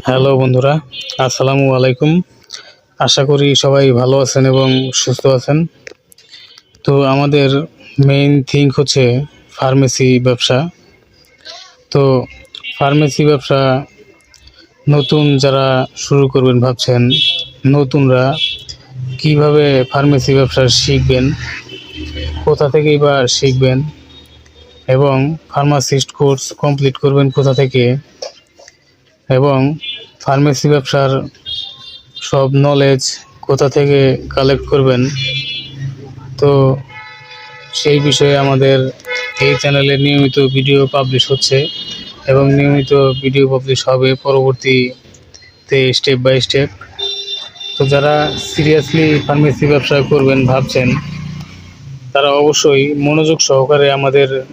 Hello বন্ধুরা, আসসালামু আলাইকুম। আশা করি সবাই ভালো আছেন এবং সুস্থ আছেন। তো আমাদের মেইন থিঙ্ক হচ্ছে ফার্মেসি ব্যবসা। তো ফার্মেসি ব্যবসা নতুন যারা শুরু করবেন ভাবছেন, নতুনরা কিভাবে ফার্মেসি ব্যবসা শিখবেন, কোথা থেকেই বা শিখবেন এবং ফার্মাসিস্ট কোর্স কমপ্লিট করবেন কোথা থেকে, এবং ফার্মেসি ব্যবসার সব নলেজ কোথা থেকে কালেক্ট করবেন। তো সেই বিষয়ে আমাদের এই চ্যানেলে নিয়মিত ভিডিও পাবলিশ হচ্ছে এবং নিয়মিত ভিডিও পাবলিশ হবে পরবর্তীতে স্টেপ বাই স্টেপ। তো যারা সিরিয়াসলি ফার্মেসি ব্যবসা করবেন ভাবছেন, তারা অবশ্যই মনোযোগ সহকারে আমাদের